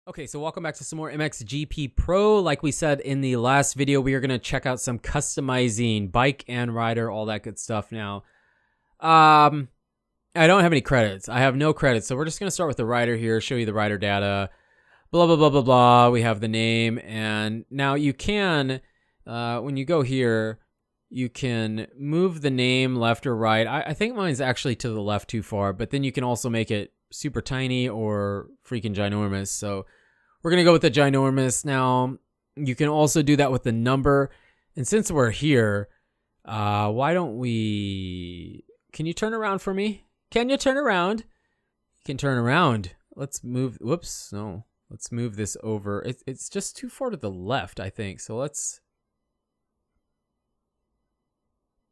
Okay, so welcome back to some more MXGP Pro. Like we said in the last video, we are going to check out some customizing bike and rider, all that good stuff now. I don't have any credits. I have no credits, so we're just going to start with the rider here, show you the rider data, blah, blah, blah, blah, blah. We have the name, and now you can, when you go here, you can move the name left or right. I think mine's actually to the left too far, but then you can also make it super tiny or freaking ginormous. So we're going to go with the ginormous. Now, you can also do that with the number. And since we're here, why don't we... Can you turn around for me? Can you turn around? You can turn around. Let's move... Whoops, no. Let's move this over. It's just too far to the left, I think. So let's...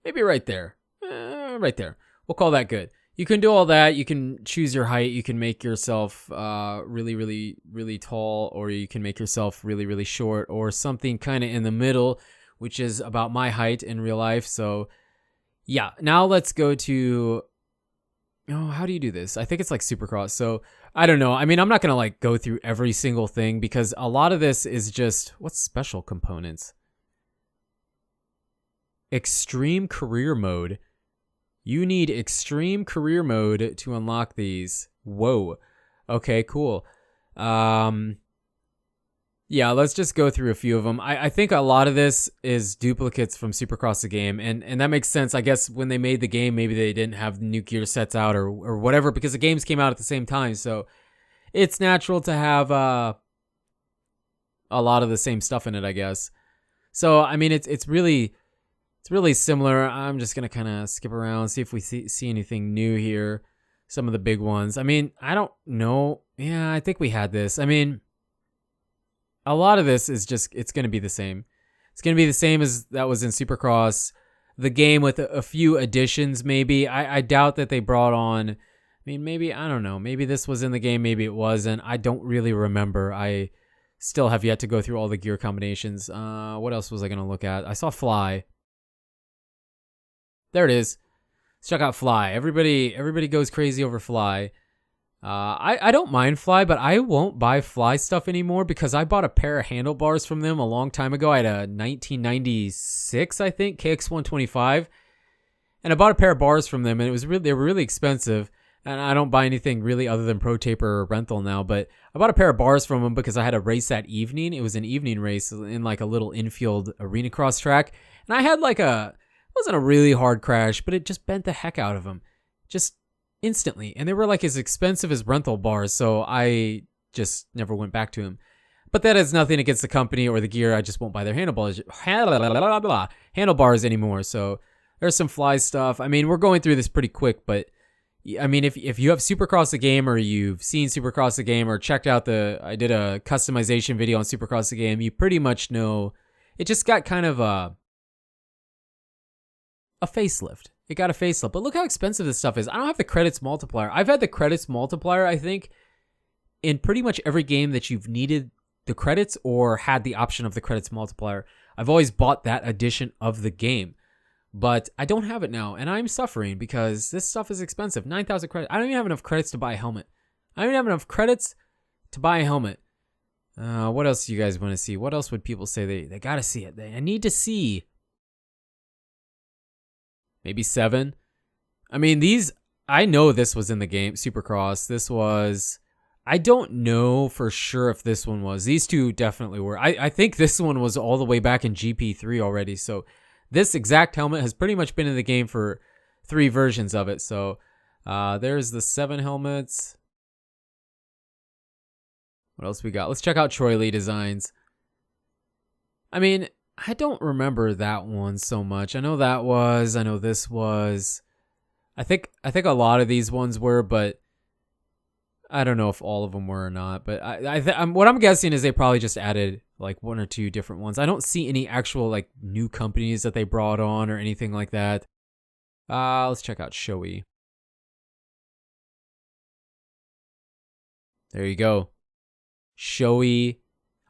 Maybe right there. Right there. We'll call that good. You can do all that. You can choose your height. You can make yourself really, really, really tall, or you can make yourself really, really short, or something kind of in the middle, which is about my height in real life. So yeah, now let's go to, oh, how do you do this? I think it's like Supercross. So I don't know. I mean, I'm not going to like go through every single thing because a lot of this is just, what's special components? Extreme career mode. You need extreme career mode to unlock these. Whoa. Okay, cool. Yeah, let's just go through a few of them. I think a lot of this is duplicates from Supercross the game, and that makes sense. I guess when they made the game, maybe they didn't have new gear sets out or whatever, because the games came out at the same time, so it's natural to have a lot of the same stuff in it, I guess. So, I mean, it's really similar. I'm just going to kind of skip around, see if we see anything new here. Some of the big ones. I mean, I don't know. Yeah, I think we had this. I mean, a lot of this is just, it's going to be the same. It's going to be the same as that was in Supercross. The game with a few additions, maybe. I doubt that they brought on, I mean, maybe, I don't know. Maybe this was in the game, maybe it wasn't. I don't really remember. I still have yet to go through all the gear combinations. What else was I going to look at? I saw Fly. There it is. Let's check out Fly. Everybody goes crazy over Fly. I don't mind Fly, but I won't buy Fly stuff anymore because I bought a pair of handlebars from them a long time ago. I had a 1996, I think, KX125, and I bought a pair of bars from them, and they were really expensive. And I don't buy anything really other than Pro Taper or rental now, but I bought a pair of bars from them because I had a race that evening. It was an evening race in like a little infield arena cross track, and I had like it wasn't a really hard crash, but it just bent the heck out of them. Just instantly. And they were like as expensive as rental bars, so I just never went back to them. But that has nothing against the company or the gear. I just won't buy their handlebars anymore. So there's some Fly stuff. I mean, we're going through this pretty quick, but I mean, if you have Supercross the game, or you've seen Supercross the game, or checked out I did a customization video on Supercross the game, you pretty much know it just got kind of a facelift. It got a facelift. But look how expensive this stuff is. I don't have the credits multiplier. I've had the credits multiplier, I think, in pretty much every game that you've needed the credits or had the option of the credits multiplier. I've always bought that edition of the game. But I don't have it now, and I'm suffering because this stuff is expensive. 9,000 credits. I don't even have enough credits to buy a helmet. I don't even have enough credits to buy a helmet. What else do you guys want to see? What else would people say they got to see it? I need to see. Maybe 7. I mean, I know this was in the game, Supercross. This was, I don't know for sure if this one was. These two definitely were. I think this one was all the way back in GP3 already. So this exact helmet has pretty much been in the game for 3 versions of it. So there's the 7 helmets. What else we got? Let's check out Troy Lee designs. I mean, I don't remember that one so much. I know this was. I think a lot of these ones were, but I don't know if all of them were or not. But what I'm guessing is they probably just added like 1 or 2 different ones. I don't see any actual like new companies that they brought on or anything like that. Let's check out Shoei. There you go. Shoei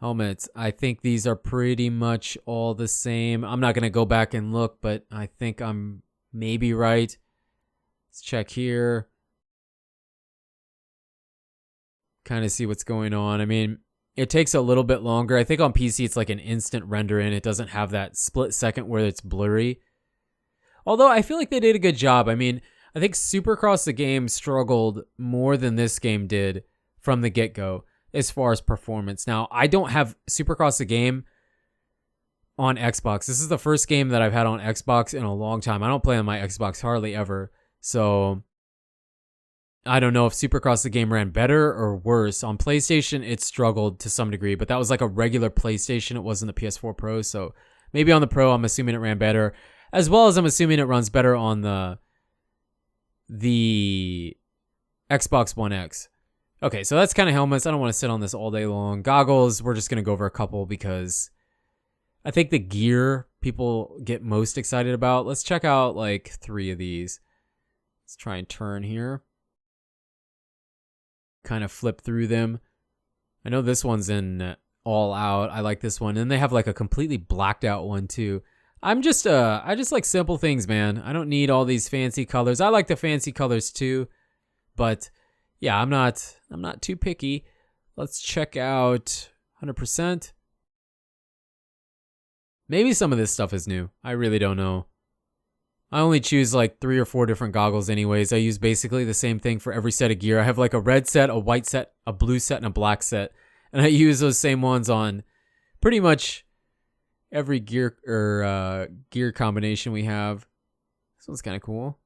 helmets. I think these are pretty much all the same. I'm not going to go back and look, but I think I'm maybe right. Let's check here. Kind of see what's going on. I mean, It takes a little bit longer. I think on PC it's like an instant render in. It doesn't have that split second where it's blurry. Although I feel like they did a good job. I mean, I think Supercross the game struggled more than this game did from the get-go as far as performance. Now, I don't have Supercross the game on Xbox. This is the first game that I've had on Xbox in a long time. I don't play on my Xbox hardly ever. So I don't know if Supercross the game ran better or worse. On PlayStation, it struggled to some degree, but that was like a regular PlayStation. It wasn't the PS4 Pro. So maybe on the Pro, I'm assuming it ran better, as well as I'm assuming it runs better on the Xbox One X. Okay, so that's kind of helmets. I don't want to sit on this all day long. Goggles, we're just going to go over a couple because I think the gear people get most excited about. Let's check out like 3 of these. Let's try and turn here. Kind of flip through them. I know this one's in all out. I like this one. And they have like a completely blacked out one too. I just like simple things, man. I don't need all these fancy colors. I like the fancy colors too, but yeah, I'm not too picky. Let's check out 100%. Maybe some of this stuff is new. I really don't know. I only choose like 3 or 4 different goggles anyways. I use basically the same thing for every set of gear. I have like a red set, a white set, a blue set, and a black set. And I use those same ones on pretty much every gear or gear combination we have. This one's kind of cool.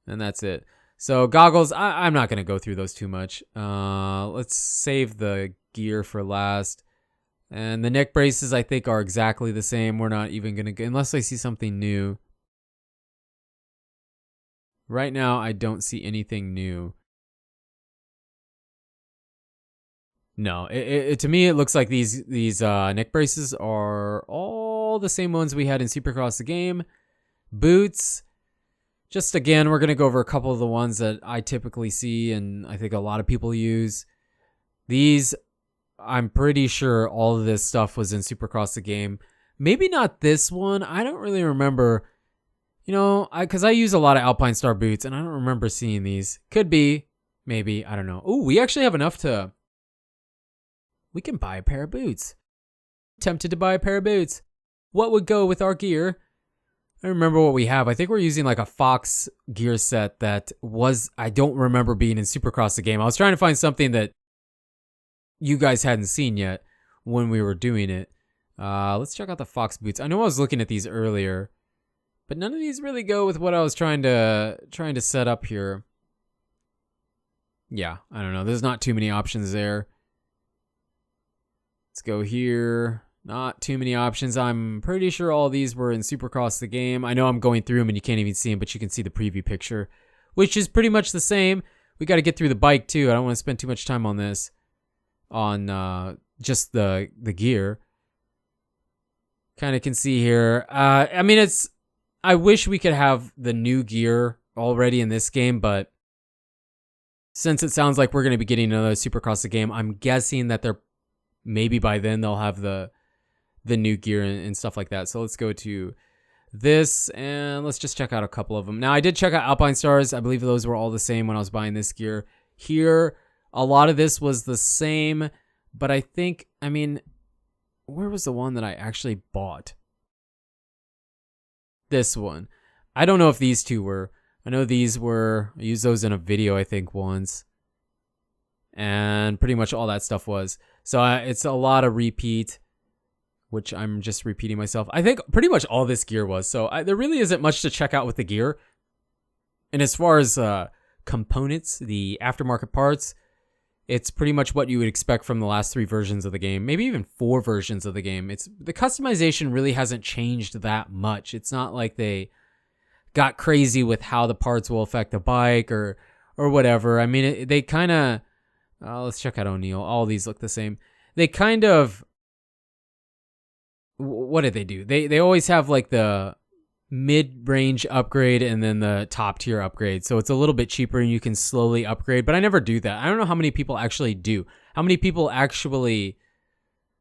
And that's it. So goggles, I'm not going to go through those too much. Let's save the gear for last. And the neck braces, I think, are exactly the same. We're not even going to... Unless I see something new. Right now, I don't see anything new. No. To me, it looks like these neck braces are all the same ones we had in Supercross the game. Boots. Just again, we're going to go over a couple of the ones that I typically see and I think a lot of people use. These... I'm pretty sure all of this stuff was in Supercross the game. Maybe not this one. I don't really remember. You know, because I use a lot of Alpine Star boots, and I don't remember seeing these. Could be. Maybe. I don't know. Oh, we actually have enough to... We can buy a pair of boots. Tempted to buy a pair of boots. What would go with our gear? I remember what we have. I think we're using like a Fox gear set that was... I don't remember being in Supercross the game. I was trying to find something that you guys hadn't seen yet when we were doing it. Let's check out the Fox boots. I know I was looking at these earlier, but none of these really go with what I was trying to set up here. Yeah, I don't know. There's not too many options there. Let's go here. Not too many options. I'm pretty sure all these were in Supercross the game. I know I'm going through them and you can't even see them, but you can see the preview picture, which is pretty much the same. We got to get through the bike too. I don't want to spend too much time on this. On just the gear. Kind of can see here. I mean, I wish we could have the new gear already in this game, but since it sounds like we're going to be getting another Supercross the game, I'm guessing that maybe by then they'll have the new gear and stuff like that. So let's go to this and let's just check out a couple of them. Now, I did check out Alpine Stars. I believe those were all the same when I was buying this gear. Here, a lot of this was the same, but I think, I mean, where was the one that I actually bought? This one. I don't know if these two were. I know these were. I used those in a video, I think, once. And pretty much all that stuff was. So it's a lot of repeat, which I'm just repeating myself. I think pretty much all this gear was. So there really isn't much to check out with the gear. And as far as components, the aftermarket parts, it's pretty much what you would expect from the last 3 versions of the game, maybe even 4 versions of the game. The customization really hasn't changed that much. It's not like they got crazy with how the parts will affect the bike or whatever. I mean, they kind of... let's check out O'Neill. All these look the same. They kind of... What did they do? They always have like the mid-range upgrade and then the top tier upgrade. So it's a little bit cheaper and you can slowly upgrade, but I never do that. I don't know how many people actually do. How many people actually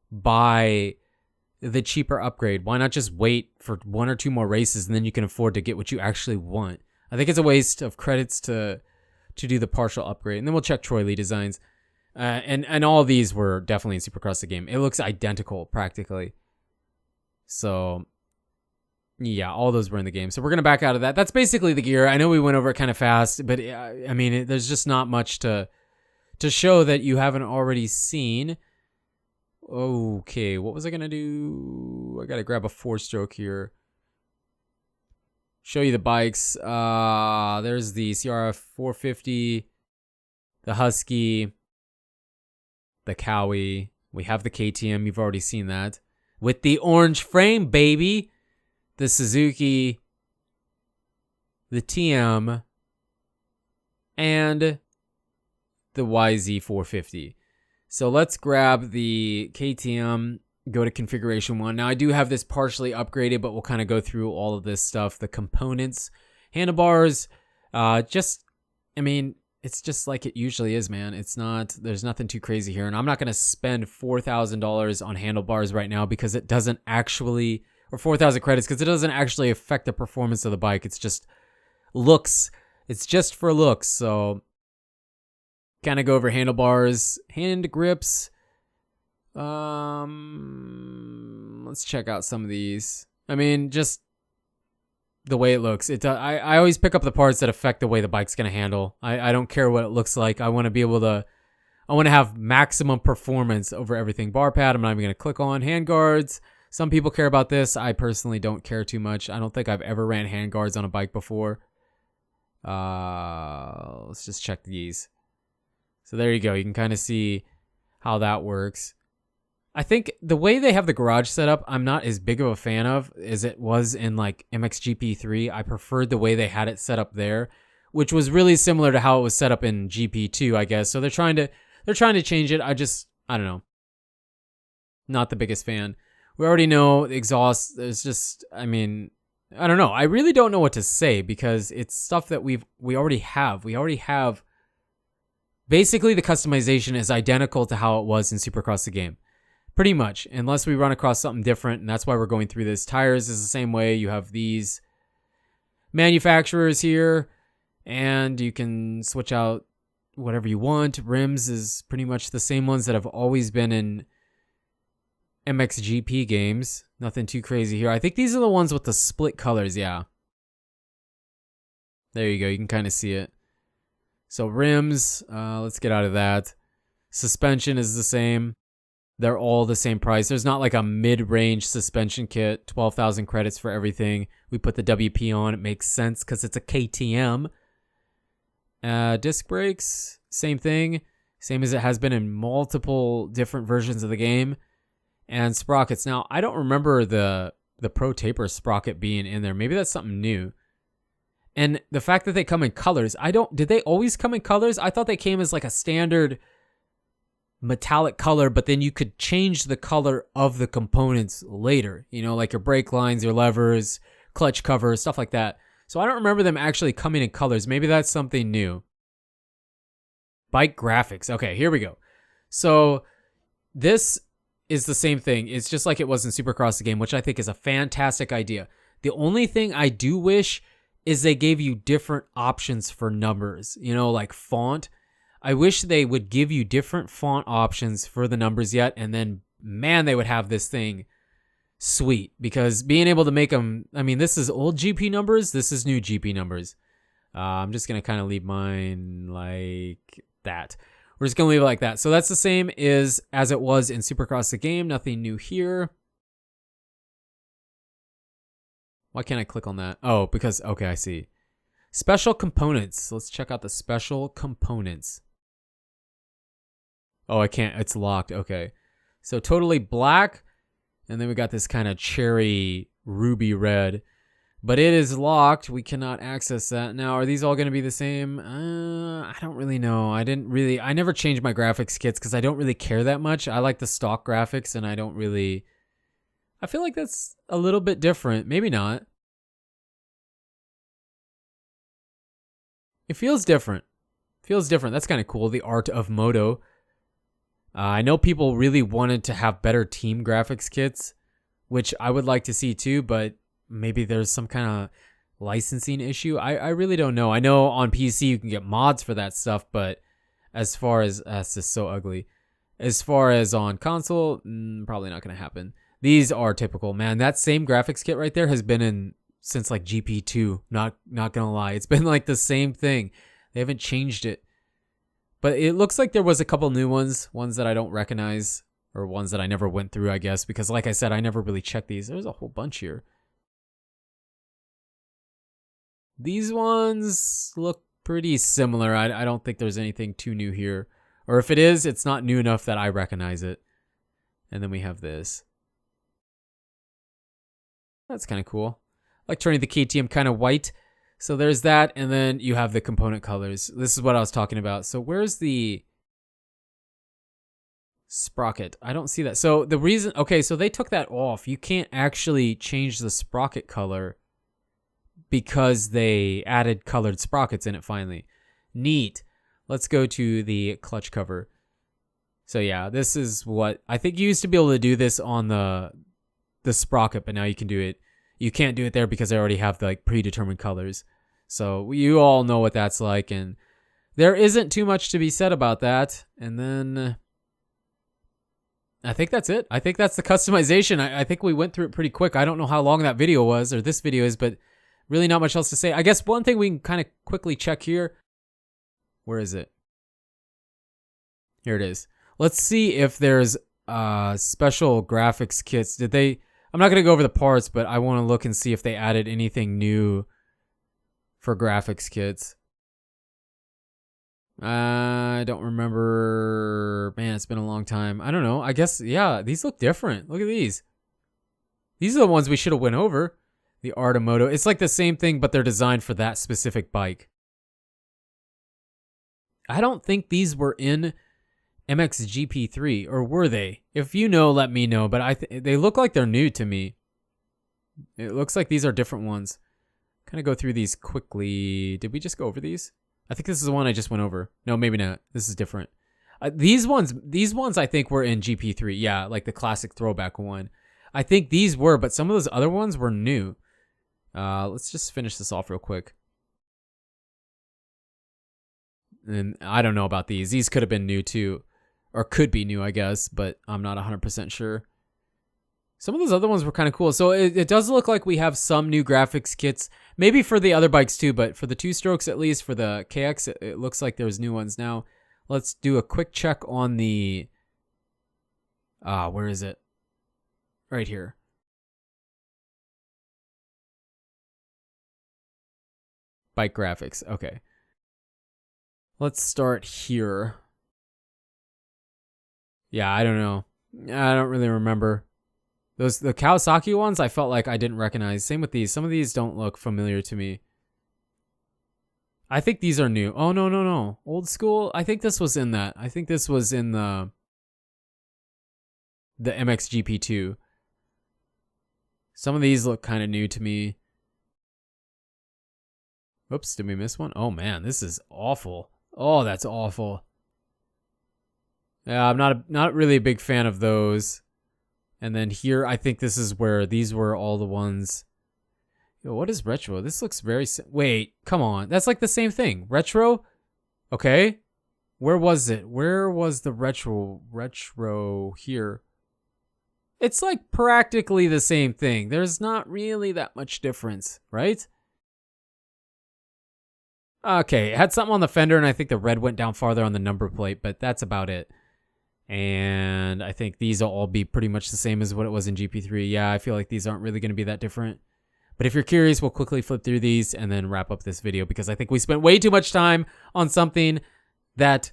buy the cheaper upgrade? Why not just wait for 1 or 2 more races and then you can afford to get what you actually want? I think it's a waste of credits to to do the partial upgrade. And then we'll check Troy Lee designs. And all of these were definitely in Supercross the game. It looks identical practically. So yeah, all those were in the game. So we're going to back out of that. That's basically the gear. I know we went over it kind of fast, but I mean, there's just not much to show that you haven't already seen. Okay, what was I going to do? I got to grab a 4-stroke here. Show you the bikes. There's the CRF 450, the Husky, the Cairoli. We have the KTM. You've already seen that. With the orange frame, baby. The Suzuki, the TM, and the YZ450. So let's grab the KTM, go to configuration 1. Now I do have this partially upgraded, but we'll kind of go through all of this stuff. The components, handlebars, I mean, it's just like it usually is, man. There's nothing too crazy here. And I'm not going to spend $4,000 on handlebars right now because it doesn't actually, or 4,000 credits, because it doesn't actually affect the performance of the bike. It's just looks. It's just for looks. So kind of go over handlebars, hand grips. Let's check out some of these. I mean, just the way it looks. I always pick up the parts that affect the way the bike's going to handle. I don't care what it looks like. I want to have maximum performance over everything. Bar pad, I'm not even going to click on. Hand guards. Some people care about this. I personally don't care too much. I don't think I've ever ran hand guards on a bike before. Let's just check these. So there you go. You can kind of see how that works. I think the way they have the garage set up, I'm not as big of a fan of as it was in like MXGP 3. I preferred the way they had it set up there, which was really similar to how it was set up in GP2, I guess. So they're trying to change it. I don't know. Not the biggest fan. We already know the exhaust. There's just, I mean, I don't know. I really don't know what to say because it's stuff that we already have. We already have. Basically, the customization is identical to how it was in Supercross the game. Pretty much, unless we run across something different, and that's why we're going through this. Tires is the same way. You have these manufacturers here, and you can switch out whatever you want. Rims is pretty much the same ones that have always been in MXGP games. Nothing too crazy here. I think these are the ones with the split colors, yeah. There you go. You can kind of see it. So rims, let's get out of that. Suspension is the same. They're all the same price. There's not like a mid-range suspension kit, 12,000 credits for everything. We put the WP on. It makes sense because it's a KTM. Disc brakes, same thing. Same as it has been in multiple different versions of the game. And sprockets. Now, I don't remember the Pro Taper sprocket being in there. Maybe that's something new. And the fact that they come in colors, did they always come in colors? I thought they came as like a standard metallic color, but then you could change the color of the components later, like your brake lines, your levers, clutch covers, stuff like that. So I don't remember them actually coming in colors. Maybe that's something new. Bike graphics. Okay, here we go. So this is the same thing. It's just like it was in Supercross the game, which I think is a fantastic idea. The only thing I do wish is they gave you different options for numbers, like font. I wish they would give you different font options for the numbers yet, and then, man, they would have this thing sweet. Because being able to make them, I mean, this is old GP numbers, this is new GP numbers. I'm just going to kind of leave mine like that. We're just going to leave it like that. So that's the same as it was in Supercross the game. Nothing new here. Why can't I click on that? Oh, because, okay, I see. Special components. Let's check out the special components. Oh, I can't. It's locked. Okay. So totally black. And then we got this kind of cherry ruby red. But it is locked. We cannot access that. Now, are these all going to be the same? I don't really know. I never changed my graphics kits because I don't really care that much. I like the stock graphics and I feel like that's a little bit different. Maybe not. It feels different. That's kind of cool. The art of moto. I know people really wanted to have better team graphics kits, which I would like to see too, but maybe there's some kind of licensing issue. I really don't know. I know on PC you can get mods for that stuff, but as far as that's just so ugly. As far as on console, probably not going to happen. These are typical, man. That same graphics kit right there has been in since like GP2. Not gonna lie, it's been like the same thing. They haven't changed it, but it looks like there was a couple new ones that I don't recognize, or ones that I never went through, I guess, because like I said, I never really checked these. There's a whole bunch here. These ones look pretty similar. I don't think there's anything too new here, or if it is, it's not new enough that I recognize it. And then we have this. That's kind of cool. I like turning the KTM kind of white. So there's that, and then you have the component colors. This is what I was talking about. So where's the sprocket? I don't see that. So the reason, okay, so they took that off. You can't actually change the sprocket color because they added colored sprockets in it finally. Neat. Let's go to the clutch cover. So yeah, this is what, I think you used to be able to do this on the sprocket, but now you can do it. You can't do it there because they already have the like predetermined colors. So you all know what that's like, and there isn't too much to be said about that. And then I think that's it. I think that's the customization. I think we went through it pretty quick. I don't know how long that video was, or this video is, but really not much else to say. I guess one thing we can kind of quickly check here. Where is it? Here it is. Let's see if there's special graphics kits. Did they... I'm not going to go over the parts, but I want to look and see if they added anything new for graphics kits. I don't remember. Man, it's been a long time. I don't know. I guess, yeah, these look different. Look at these. These are the ones we should have went over. The Artimoto. It's like the same thing, but they're designed for that specific bike. I don't think these were in MXGP3, or were they? If you know, let me know, but they look like they're new to me. It looks like these are different ones. Kind of go through these quickly. Did we just go over these? I think this is the one I just went over. No, maybe not. This is different. These ones I think were in GP3. Yeah, like the classic throwback one. I think these were, but some of those other ones were new. Let's just finish this off real quick. And I don't know about these. These could have been new too. Or could be new, I guess, but I'm not 100% sure. Some of those other ones were kind of cool. So it does look like we have some new graphics kits. Maybe for the other bikes too, but for the two-strokes at least, for the KX, it looks like there's new ones now. Let's do a quick check on the... where is it? Right here. Bike graphics, okay. Let's start here. Yeah, I don't know. I don't really remember. The Kawasaki ones, I felt like I didn't recognize. Same with these. Some of these don't look familiar to me. I think these are new. Oh, no. Old school? I think this was in that. I think this was in the MXGP2. Some of these look kind of new to me. Oops, did we miss one? Oh, man, this is awful. Oh, that's awful. Yeah, I'm not really a big fan of those. And then here, I think this is where these were all the ones. Yo, what is retro? This looks very... Wait, come on. That's like the same thing. Retro? Okay. Where was it? Where was the retro here? It's like practically the same thing. There's not really that much difference, right? Okay, it had something on the fender, and I think the red went down farther on the number plate, but that's about it. And I think these will all be pretty much the same as what it was in GP3. Yeah, I feel like these aren't really going to be that different. But if you're curious, we'll quickly flip through these and then wrap up this video, because I think we spent way too much time on something that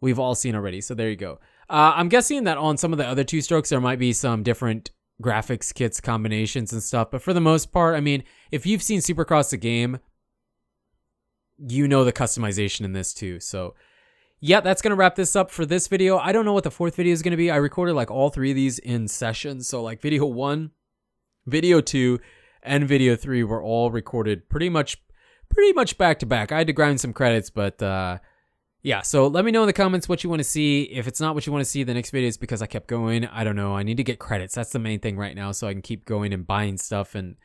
we've all seen already. So there you go. I'm guessing that on some of the other two-strokes, there might be some different graphics kits, combinations, and stuff. But for the most part, I mean, if you've seen Supercross the game, you know the customization in this too. So yeah, that's going to wrap this up for this video. I don't know what the fourth video is going to be. I recorded like all three of these in session. So like video 1, video 2, and video 3 were all recorded pretty much back to back. I had to grind some credits, but yeah. So let me know in the comments what you want to see. If it's not what you want to see, the next video is because I kept going. I don't know. I need to get credits. That's the main thing right now, so I can keep going and buying stuff and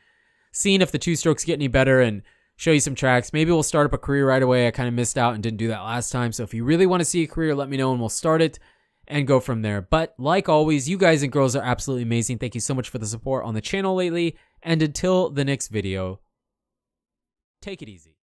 seeing if the two-strokes get any better and show you some tracks. Maybe we'll start up a career right away. I kind of missed out and didn't do that last time. So if you really want to see a career, let me know and we'll start it and go from there. But like always, you guys and girls are absolutely amazing. Thank you so much for the support on the channel lately. And until the next video, take it easy.